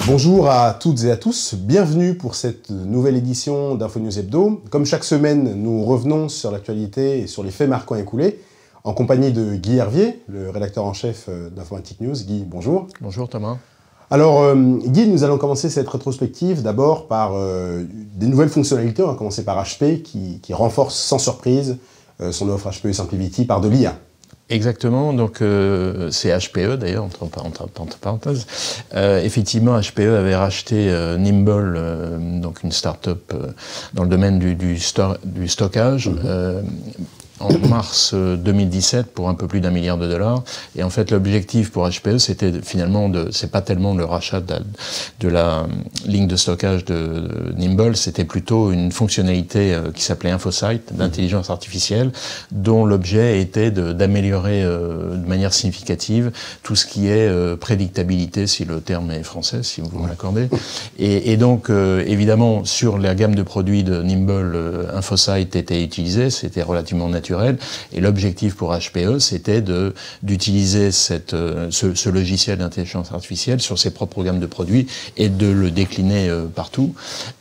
Bonjour à toutes et à tous, bienvenue pour cette nouvelle édition d'Infonews Hebdo. Comme chaque semaine, nous revenons sur l'actualité et sur les faits marquants écoulés, en compagnie de Guy Hervier, le rédacteur en chef d'Informatic News. Guy, bonjour. Bonjour Thomas. Alors Guy, nous allons commencer cette rétrospective d'abord par des nouvelles fonctionnalités. On va commencer par HP qui renforce sans surprise son offre HPE SimpliVity par de l'IA. Exactement, donc c'est HPE d'ailleurs, entre parenthèses. Effectivement, HPE avait racheté Nimble, donc une start-up dans le domaine du stockage, en mars 2017 pour un peu plus d'1 milliard de dollars. Et en fait, l'objectif pour HPE, c'était finalement c'est pas tellement le rachat de la ligne de stockage de Nimble, c'était plutôt une fonctionnalité qui s'appelait InfoSight, d'intelligence artificielle, dont l'objet était d'améliorer de manière significative tout ce qui est prédictabilité, si le terme est français, si vous me l'accordez. Et donc, évidemment, sur la gamme de produits de Nimble, InfoSight était utilisé, c'était relativement naturel. Et l'objectif pour HPE, c'était d'utiliser ce logiciel d'intelligence artificielle sur ses propres gammes de produits et de le décliner partout.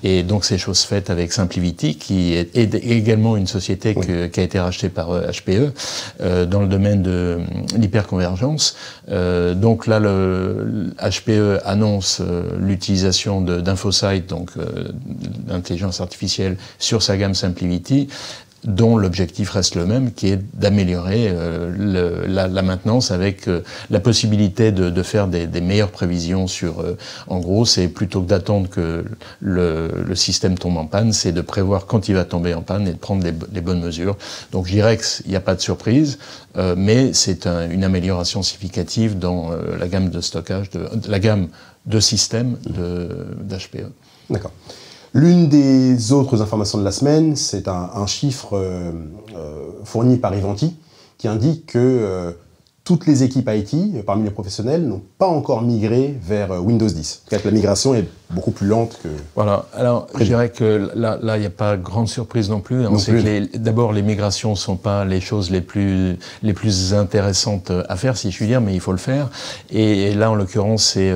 Et donc c'est chose faite avec SimpliVity, qui est également une société qui a été rachetée par HPE dans le domaine de l'hyperconvergence. Donc là, HPE annonce l'utilisation d'InfoSight, donc d'intelligence artificielle, sur sa gamme SimpliVity, dont l'objectif reste le même, qui est d'améliorer la maintenance avec la possibilité de faire des meilleures prévisions sur... en gros, c'est plutôt que d'attendre que le système tombe en panne, c'est de prévoir quand il va tomber en panne et de prendre les bonnes mesures. Donc je dirais qu'il n'y a pas de surprise, mais c'est une amélioration significative dans la gamme de stockage, la gamme de systèmes d'HPE. D'accord. L'une des autres informations de la semaine, c'est un chiffre fourni par Ivanti qui indique que toutes les équipes IT, parmi les professionnels, n'ont pas encore migré vers Windows 10. En tout cas, que la migration est beaucoup plus lente que... Voilà, alors je dirais que là, il n'y a pas grande surprise non plus. On sait que d'abord, les migrations ne sont pas les choses les plus intéressantes à faire, si je puis dire, mais il faut le faire. Et là, en l'occurrence, c'est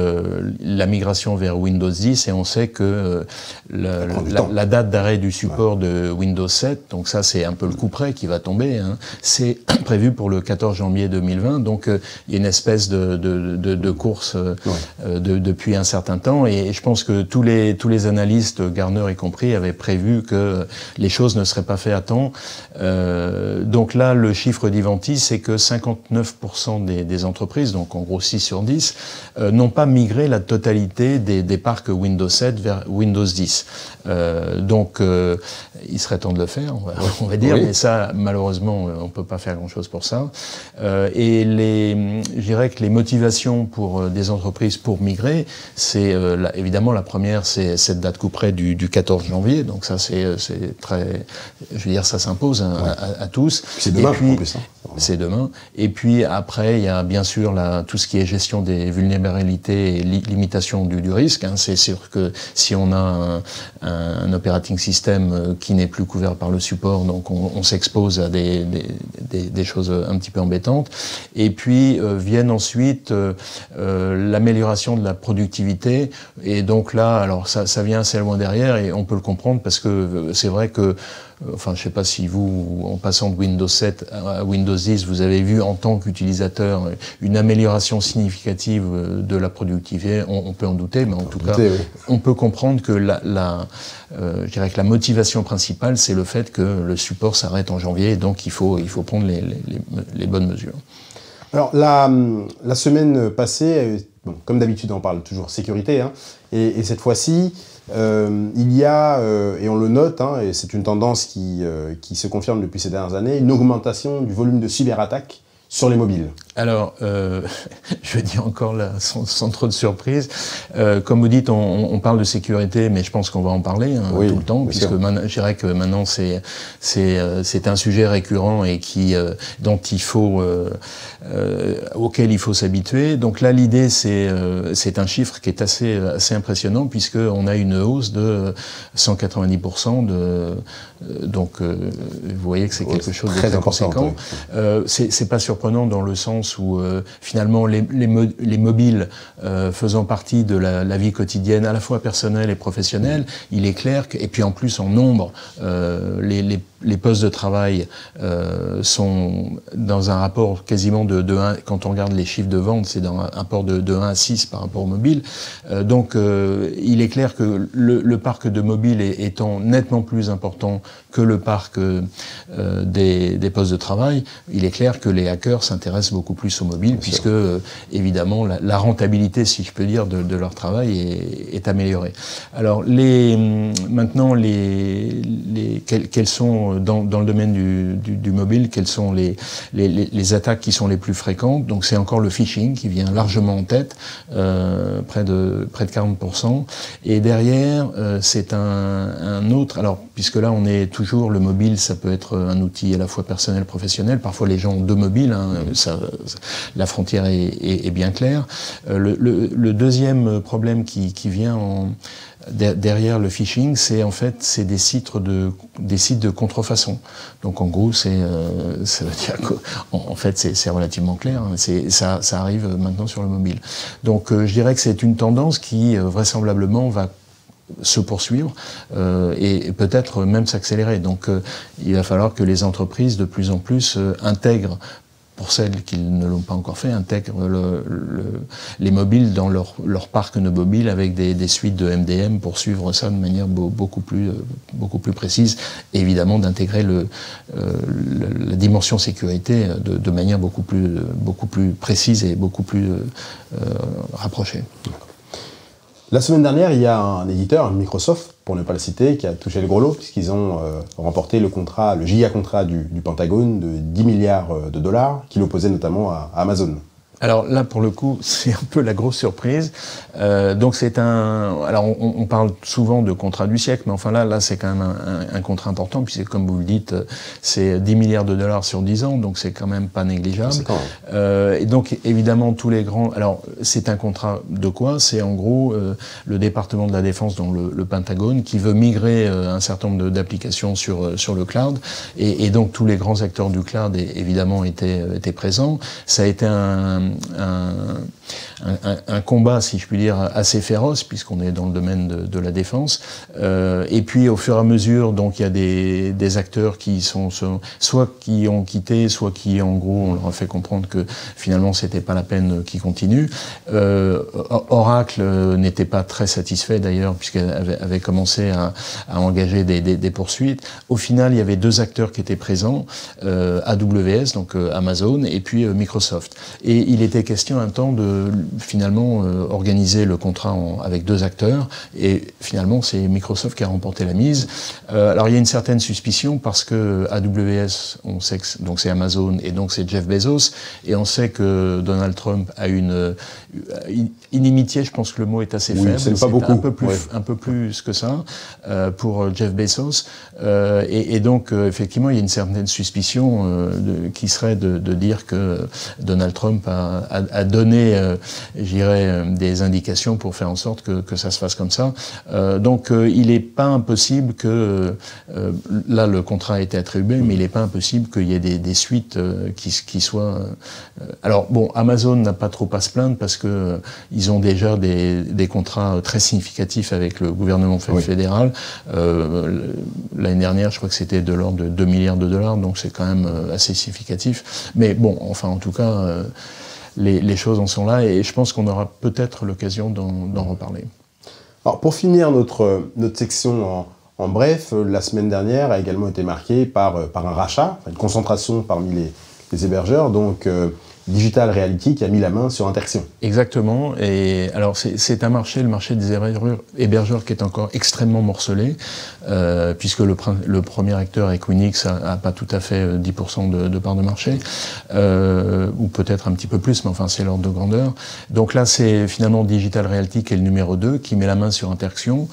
la migration vers Windows 10, et on sait que la date d'arrêt du support de Windows 7, donc ça, c'est un peu le coup près qui va tomber, hein, c'est prévu pour le 14 janvier 2020. Donc il y a une espèce de course depuis un certain temps, et je pense que tous les analystes, Gartner y compris, avaient prévu que les choses ne seraient pas faites à temps. Donc là, le chiffre d'Ivanti, c'est que 59% des entreprises, donc en gros 6 sur 10, n'ont pas migré la totalité des parcs Windows 7 vers Windows 10. Donc il serait temps de le faire, on va dire, mais ça, malheureusement, on ne peut pas faire grand-chose pour ça. Et je dirais que les motivations pour des entreprises pour migrer, c'est évidemment la première, c'est cette date couperet du 14 janvier. Donc ça, c'est très, je veux dire, ça s'impose à tous. C'est demain, en plus. Hein. C'est demain. Et puis après, il y a bien sûr tout ce qui est gestion des vulnérabilités et limitation du risque. Hein. C'est sûr que si on a un operating system qui n'est plus couvert par le support, donc on s'expose à des choses un petit peu embêtantes. Et puis viennent ensuite l'amélioration de la productivité. Et donc là, alors ça vient assez loin derrière, et on peut le comprendre parce que c'est vrai que, enfin, je sais pas si vous, en passant de Windows 7 à Windows 10, vous avez vu en tant qu'utilisateur une amélioration significative de la productivité. On peut en douter, mais en tout cas, on peut comprendre que je dirais que la motivation principale, c'est le fait que le support s'arrête en janvier, et donc il faut prendre les bonnes mesures. Alors, la semaine passée, bon, comme d'habitude, on parle toujours sécurité, hein, et cette fois-ci, il y a, et on le note, hein, et c'est une tendance qui se confirme depuis ces dernières années, une augmentation du volume de cyberattaques sur les mobiles. Alors, je dis encore là, sans trop de surprise, comme vous dites, on parle de sécurité, mais je pense qu'on va en parler tout le temps, puisque je dirais que maintenant c'est un sujet récurrent et auquel il faut s'habituer. Donc là, l'idée, c'est un chiffre qui est assez impressionnant, puisque on a une hausse de 190%. Donc, vous voyez que c'est quelque chose de très conséquent. C'est pas surprenant dans le sens sens où finalement les mobiles faisant partie de la vie quotidienne à la fois personnelle et professionnelle, il est clair que, et puis en plus en nombre, les postes de travail sont dans un rapport quasiment de 1, quand on regarde les chiffres de vente, c'est dans un rapport de 1 à 6 par rapport au mobile. Donc il est clair que le parc de mobile étant nettement plus important que le parc des postes de travail, il est clair que les hackers s'intéressent beaucoup plus au mobile, puisque évidemment la rentabilité, si je peux dire, de leur travail est améliorée. Alors maintenant, quels sont dans le domaine du mobile, quelles sont les attaques qui sont les plus fréquentes? Donc c'est encore le phishing qui vient largement en tête, près de 40%. Et derrière, c'est un autre. Alors puisque là on est toujours, le mobile, ça peut être un outil à la fois personnel, professionnel. Parfois les gens ont deux mobiles. La frontière est bien claire. Le deuxième problème qui vient derrière le phishing, c'est en fait des sites de contrefaçon. Donc en gros, ça veut dire qu'en fait c'est relativement clair. Ça arrive maintenant sur le mobile. Donc je dirais que c'est une tendance qui vraisemblablement va se poursuivre et peut-être même s'accélérer. Donc il va falloir que les entreprises de plus en plus intègrent, pour celles qui ne l'ont pas encore fait, intègrent les mobiles dans leur parc de mobiles avec des suites de MDM pour suivre ça de manière beaucoup plus précise, et évidemment d'intégrer la dimension sécurité de manière beaucoup plus précise et beaucoup plus rapprochée. La semaine dernière, il y a un éditeur, Microsoft, pour ne pas le citer, qui a touché le gros lot, puisqu'ils ont remporté le giga contrat du Pentagone de 10 milliards de dollars, qui l'opposait notamment à Amazon. Alors là, pour le coup, c'est un peu la grosse surprise. Donc c'est alors on parle souvent de contrat du siècle, mais enfin là c'est quand même un contrat important, puisque comme vous le dites, c'est 10 milliards de dollars sur 10 ans, donc c'est quand même pas négligeable. Et donc évidemment tous les grands. Alors c'est un contrat de quoi? C'est en gros le département de la défense, donc le Pentagone, qui veut migrer un certain nombre d'applications sur le cloud, et donc tous les grands acteurs du cloud évidemment étaient présents. Ça a été un combat, si je puis dire, assez féroce, puisqu'on est dans le domaine de la défense. Et puis, au fur et à mesure, donc, il y a des acteurs qui sont soit qui ont quitté, soit qui, en gros, on leur a fait comprendre que finalement, c'était pas la peine qu'ils continuent. Oracle n'était pas très satisfait, d'ailleurs, puisqu'elle avait commencé à engager des poursuites. Au final, il y avait deux acteurs qui étaient présents, AWS, donc Amazon, et puis Microsoft. Et il était question un temps de finalement organiser le contrat avec deux acteurs, et finalement c'est Microsoft qui a remporté la mise. Alors il y a une certaine suspicion parce que AWS, on sait que donc c'est Amazon et donc c'est Jeff Bezos, et on sait que Donald Trump a une inimitié, je pense que le mot est assez faible, c'est pas beaucoup. Un peu plus que ça pour Jeff Bezos, et donc effectivement il y a une certaine suspicion qui serait de dire que Donald Trump a donné, je dirais, des indications pour faire en sorte que ça se fasse comme ça. Donc il n'est pas impossible que, là le contrat a été attribué, mais il n'est pas impossible qu'il y ait des suites qui soient... alors bon, Amazon n'a pas trop à se plaindre parce que ils ont déjà des contrats très significatifs avec le gouvernement fédéral. L'année dernière, je crois que c'était de l'ordre de 2 milliards de dollars, donc c'est quand même assez significatif. Mais bon, enfin en tout cas... Les choses en sont là, et je pense qu'on aura peut-être l'occasion d'en reparler. Alors pour finir notre section en bref, la semaine dernière a également été marquée par un rachat, une concentration parmi les hébergeurs, donc Digital Realty qui a mis la main sur Interxion. Exactement, et alors c'est un marché, le marché des hébergeurs qui est encore extrêmement morcelé, puisque le premier acteur, Equinix, a pas tout à fait 10% de part de marché, ou peut-être un petit peu plus, mais enfin c'est l'ordre de grandeur. Donc là c'est finalement Digital Realty qui est le numéro 2, qui met la main sur Interxion,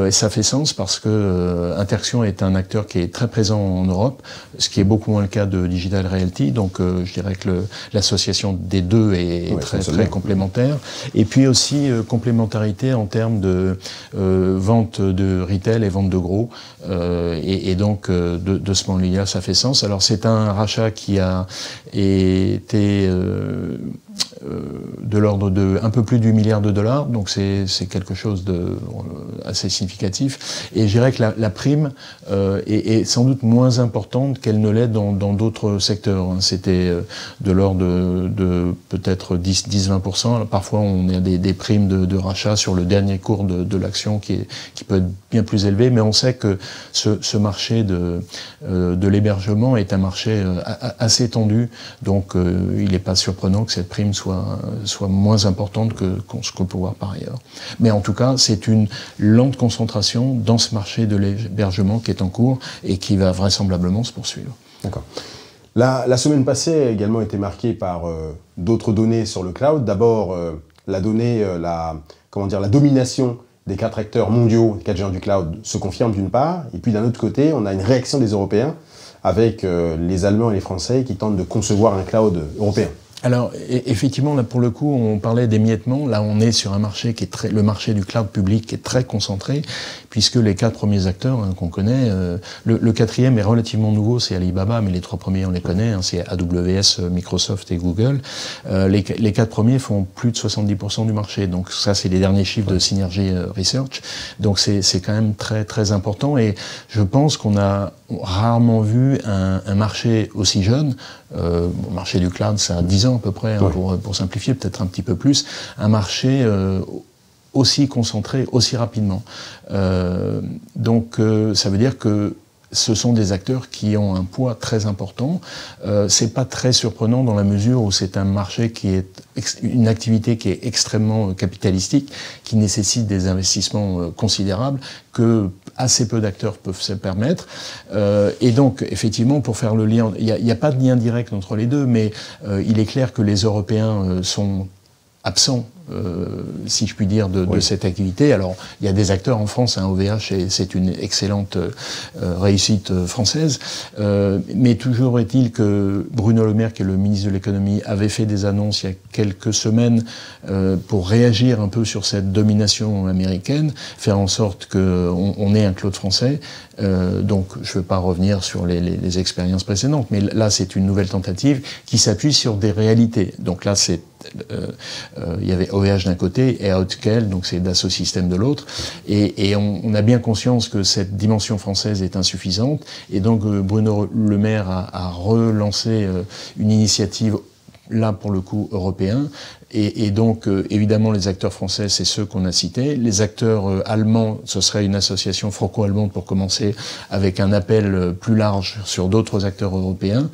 et ça fait sens parce que Interxion est un acteur qui est très présent en Europe, ce qui est beaucoup moins le cas de Digital Realty, donc je dirais que la société l'association des deux est très complémentaire. Et puis aussi complémentarité en termes de vente de retail et vente de gros. Et donc de ce point de vue-là, ça fait sens. Alors c'est un rachat qui a été de l'ordre de un peu plus d'8 milliards de dollars, donc c'est quelque chose de assez significatif. Et je dirais que la prime est sans doute moins importante qu'elle ne l'est dans d'autres secteurs. C'était de l'ordre de peut-être 10-20%. Parfois on a des primes de rachat sur le dernier cours de l'action qui peut être bien plus élevé, mais on sait que ce marché de l'hébergement est un marché assez tendu, donc il n'est pas surprenant que cette prime soit moins importante que ce qu'on peut voir par ailleurs. Mais en tout cas, c'est une lente concentration dans ce marché de l'hébergement qui est en cours et qui va vraisemblablement se poursuivre. D'accord. La semaine passée a également été marquée par d'autres données sur le cloud. D'abord, la donnée, la domination des 4 acteurs mondiaux, des 4 géants du cloud, se confirme d'une part. Et puis d'un autre côté, on a une réaction des Européens avec les Allemands et les Français qui tentent de concevoir un cloud européen. Alors, effectivement, là, pour le coup, on parlait d'émiettement. Là, on est sur un marché qui est le marché du cloud public qui est très concentré, puisque les 4 premiers acteurs qu'on connaît, le 4e est relativement nouveau, c'est Alibaba, mais les 3 premiers, on les connaît, c'est AWS, Microsoft et Google. Les 4 premiers font plus de 70% du marché. Donc ça, c'est les derniers chiffres de Synergy Research. Donc c'est quand même très, très important. Et je pense qu'on a rarement vu un marché aussi jeune. Le marché du cloud, ça a 10 ans à peu près, hein, pour simplifier, peut-être un petit peu plus. Un marché aussi concentré, aussi rapidement. Donc ça veut dire que ce sont des acteurs qui ont un poids très important. C'est pas très surprenant dans la mesure où c'est un marché qui est une activité qui est extrêmement capitalistique, qui nécessite des investissements considérables que assez peu d'acteurs peuvent se permettre. Et donc, effectivement, pour faire le lien, il n'y a pas de lien direct entre les deux, mais il est clair que les Européens sont absents, si je puis dire, de cette activité. Alors, il y a des acteurs en France, hein, OVH, et c'est une excellente réussite française. Mais toujours est-il que Bruno Le Maire, qui est le ministre de l'économie, avait fait des annonces il y a quelques semaines pour réagir un peu sur cette domination américaine, faire en sorte qu'on ait un cloud français. Donc, je ne veux pas revenir sur les expériences précédentes, mais là, c'est une nouvelle tentative qui s'appuie sur des réalités. Donc là, il y avait OVH d'un côté et Outscale, donc c'est Dassault Systèmes de l'autre, et on a bien conscience que cette dimension française est insuffisante, et donc Bruno Le Maire a relancé une initiative là pour le coup européen, et donc évidemment les acteurs français c'est ceux qu'on a cités, les acteurs allemands ce serait une association franco-allemande pour commencer, avec un appel plus large sur d'autres acteurs européens.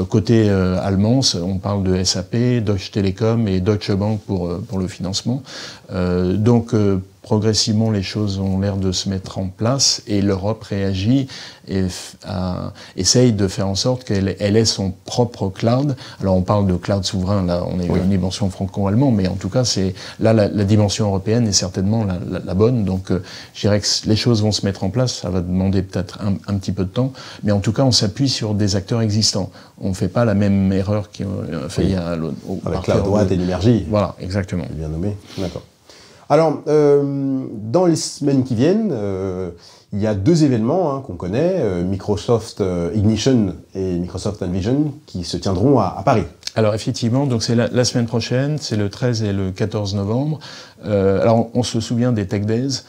Côté allemand, on parle de SAP, Deutsche Telekom et Deutsche Bank pour le financement. Donc progressivement, les choses ont l'air de se mettre en place et l'Europe réagit et essaye de faire en sorte qu'elle ait son propre cloud. Alors on parle de cloud souverain, là on est une dimension franco-allemande, mais en tout cas c'est là la dimension européenne est certainement la bonne. Donc je dirais que les choses vont se mettre en place, ça va demander peut-être un petit peu de temps, mais en tout cas on s'appuie sur des acteurs existants. On ne fait pas la même erreur qu'on a fait il y a avec CloudWatt et l'Energy. Voilà, exactement. Bien nommé, d'accord. Alors, dans les semaines qui viennent, il y a 2 événements qu'on connaît, Microsoft Ignition et Microsoft Envision, qui se tiendront à Paris. Alors effectivement, donc c'est la semaine prochaine, c'est le 13 et le 14 novembre. Alors on se souvient des Tech Days,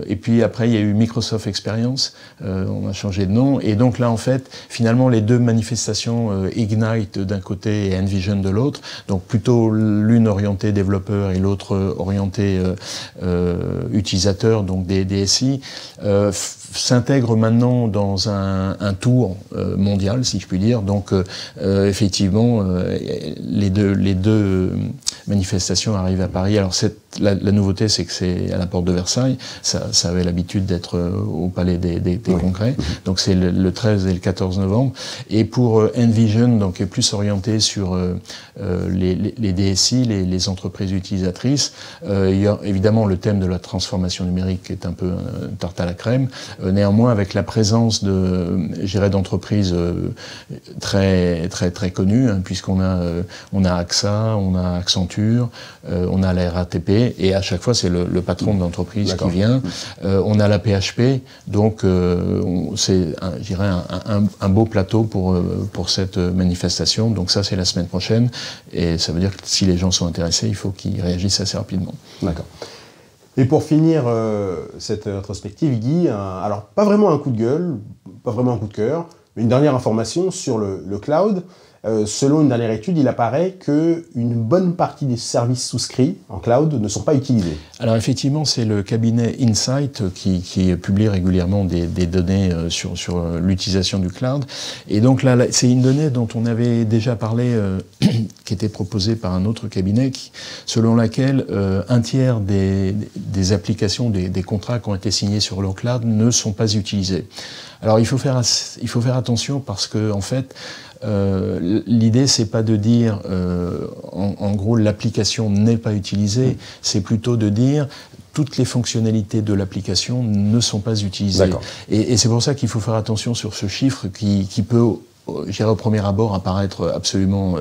et puis après il y a eu Microsoft Experience, on a changé de nom, et donc là en fait, finalement les 2 manifestations, Ignite d'un côté et Envision de l'autre, donc plutôt l'une orientée développeur et l'autre orientée utilisateur, donc des DSI, s'intègrent maintenant dans un tour mondial, si je puis dire. Donc effectivement, les deux manifestations arrivent à Paris. Alors cette la nouveauté, c'est que c'est à la porte de Versailles. Ça avait l'habitude d'être au Palais des Congrès. Donc c'est le 13 et le 14 novembre. Et pour Envision, donc est plus orienté sur les DSI, les entreprises utilisatrices. Il y a évidemment le thème de la transformation numérique qui est un peu tarte à la crème. Néanmoins, avec la présence d'entreprises très connues, hein, puisqu'on a AXA, on a Accenture, on a la RATP, et à chaque fois c'est le patron de l'entreprise qui vient. On a la PHP, donc c'est, je dirais, un beau plateau pour cette manifestation. Donc ça, c'est la semaine prochaine, et ça veut dire que si les gens sont intéressés, il faut qu'ils réagissent assez rapidement. D'accord. Et pour finir cette rétrospective, Guy, alors pas vraiment un coup de gueule, pas vraiment un coup de cœur, mais une dernière information sur le cloud. Selon une dernière étude, il apparaît qu'une bonne partie des services souscrits en cloud ne sont pas utilisés. Alors effectivement, c'est le cabinet Insight qui publie régulièrement des données sur l'utilisation du cloud. Et donc là, c'est une donnée dont on avait déjà parlé, qui était proposée par un autre cabinet, selon laquelle un tiers des applications, des contrats qui ont été signés sur le cloud ne sont pas utilisés. Alors il faut faire attention parce que en fait, l'idée c'est pas de dire en gros l'application n'est pas utilisée, c'est plutôt de dire toutes les fonctionnalités de l'application ne sont pas utilisées. Et c'est pour ça qu'il faut faire attention sur ce chiffre qui peut, je dirais, au premier abord apparaître absolument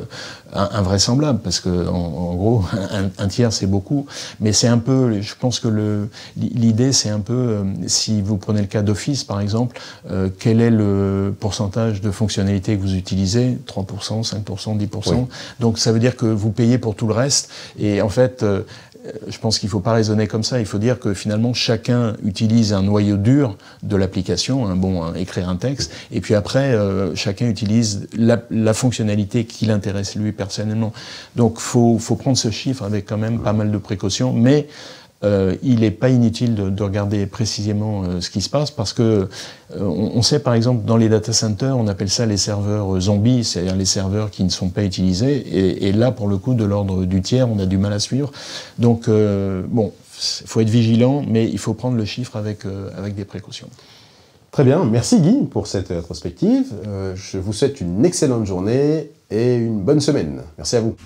invraisemblable, parce que en gros un tiers c'est beaucoup, mais c'est un peu, je pense que l'idée c'est un peu, si vous prenez le cas d'Office par exemple, quel est le pourcentage de fonctionnalités que vous utilisez? 3%, 5%, 10%. Donc ça veut dire que vous payez pour tout le reste, et en fait je pense qu'il ne faut pas raisonner comme ça. Il faut dire que finalement, chacun utilise un noyau dur de l'application, écrire un texte, et puis après, chacun utilise la fonctionnalité qui l'intéresse lui personnellement. Donc, faut prendre ce chiffre avec quand même pas mal de précautions, mais il n'est pas inutile de regarder précisément ce qui se passe, parce que on sait par exemple dans les data centers, on appelle ça les serveurs zombies, c'est-à-dire les serveurs qui ne sont pas utilisés, et là pour le coup de l'ordre du tiers, on a du mal à suivre. Donc bon, il faut être vigilant, mais il faut prendre le chiffre avec des précautions. Très bien, merci Guy pour cette rétrospective. Je vous souhaite une excellente journée et une bonne semaine. Merci à vous.